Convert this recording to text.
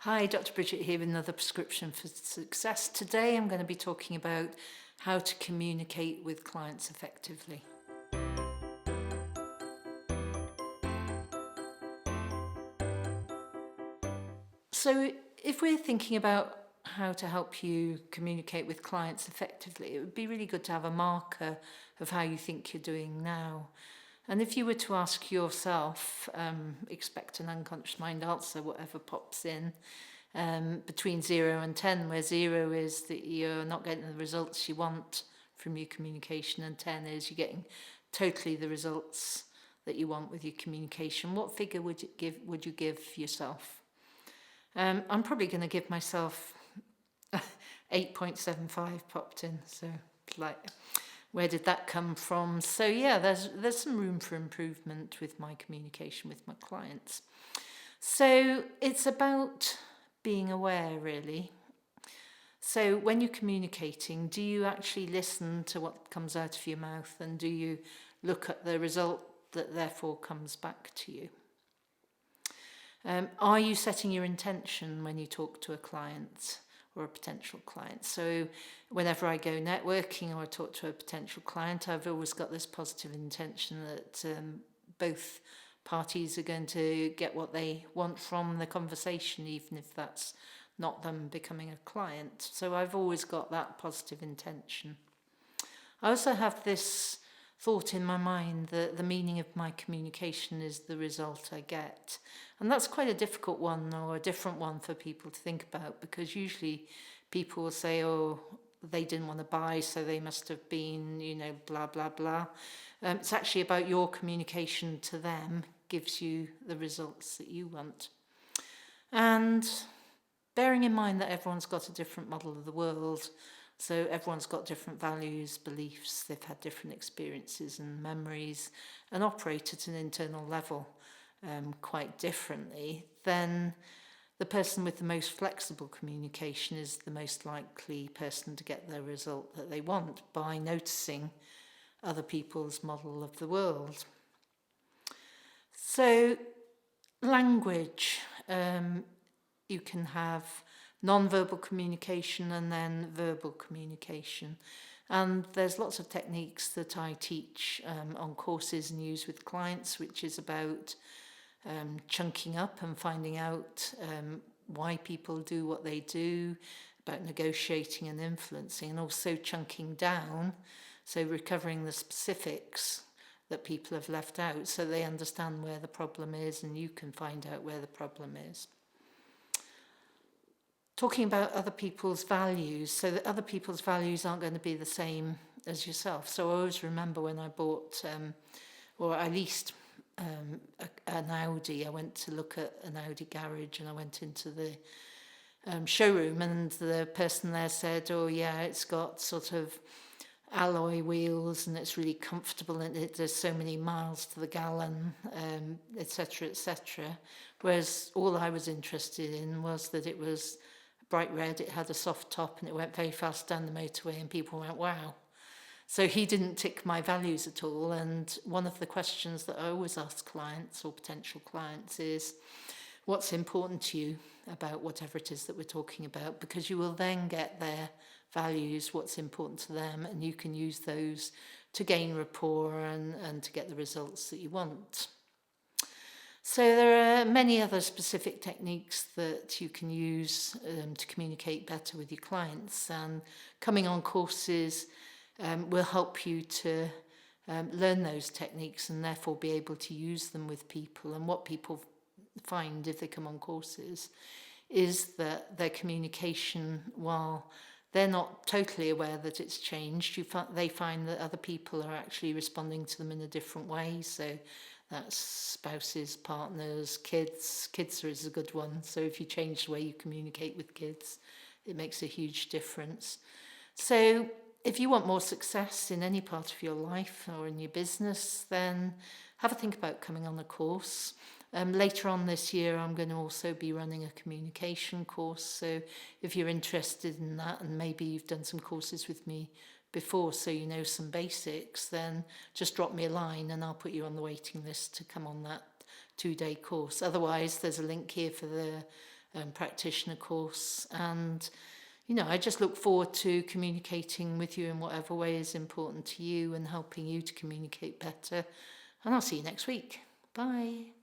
Hi, Dr. Bridget here with another prescription for success. Today I'm going to be talking about how to communicate with clients effectively. So if we're thinking about how to help you communicate with clients effectively, it would be really good to have a marker of how you think you're doing now. And if you were to ask yourself, expect an unconscious mind answer, whatever pops in, between 0 and 10, where 0 is that you're not getting the results you want from your communication, and 10 is you're getting totally the results that you want with your communication. What figure would you give yourself? I'm probably going to give myself 8.75 popped in, so like, where did that come from? So yeah, there's some room for improvement with my communication with my clients. So it's about being aware, really. So when you're communicating, do you actually listen to what comes out of your mouth, and do you look at the result that therefore comes back to you? Are you setting your intention when you talk to a client or a potential client? So whenever I go networking or I talk to a potential client, I've always got this positive intention that both parties are going to get what they want from the conversation, even if that's not them becoming a client. So I've always got that positive intention. I also have this thought in my mind that the meaning of my communication is the result I get. And that's quite a difficult one, or a different one for people to think about, because usually people will say, oh, they didn't want to buy, so they must have been, blah, blah, blah. It's actually about your communication to them gives you the results that you want. And bearing in mind that everyone's got a different model of the world, so everyone's got different values, beliefs, they've had different experiences and memories, and operate at an internal level quite differently, then the person with the most flexible communication is the most likely person to get the result that they want by noticing other people's model of the world. So, language, you can have non-verbal communication and then verbal communication. And there's lots of techniques that I teach on courses and use with clients, which is about chunking up and finding out why people do what they do, about negotiating and influencing, and also chunking down, so recovering the specifics that people have left out so they understand where the problem is and you can find out where the problem is. Talking about other people's values, so that other people's values aren't going to be the same as yourself. So I always remember when I bought, or at least an Audi. I went to look at an Audi garage, and I went into the showroom, and the person there said, oh yeah, it's got sort of alloy wheels and it's really comfortable and there's so many miles to the gallon, etc., etc. Whereas all I was interested in was that it was bright red, it had a soft top, and it went very fast down the motorway, and people went, wow. So he didn't tick my values at all. And one of the questions that I always ask clients or potential clients is, what's important to you about whatever it is that we're talking about? Because you will then get their values, what's important to them, and you can use those to gain rapport and to get the results that you want. So there are many other specific techniques that you can use to communicate better with your clients, and coming on courses will help you to learn those techniques and therefore be able to use them with people. And what people find if they come on courses is that their communication, while they're not totally aware that it's changed, they find that other people are actually responding to them in a different way. So that's spouses, partners, kids. Kids is a good one. So if you change the way you communicate with kids, it makes a huge difference. So if you want more success in any part of your life or in your business, then have a think about coming on a course. Later on this year, I'm going to also be running a communication course. So if you're interested in that, and maybe you've done some courses with me before, so you know some basics, then just drop me a line and I'll put you on the waiting list to come on that 2-day course. Otherwise, there's a link here for the practitioner course. And, you know, I just look forward to communicating with you in whatever way is important to you and helping you to communicate better. And I'll see you next week. Bye.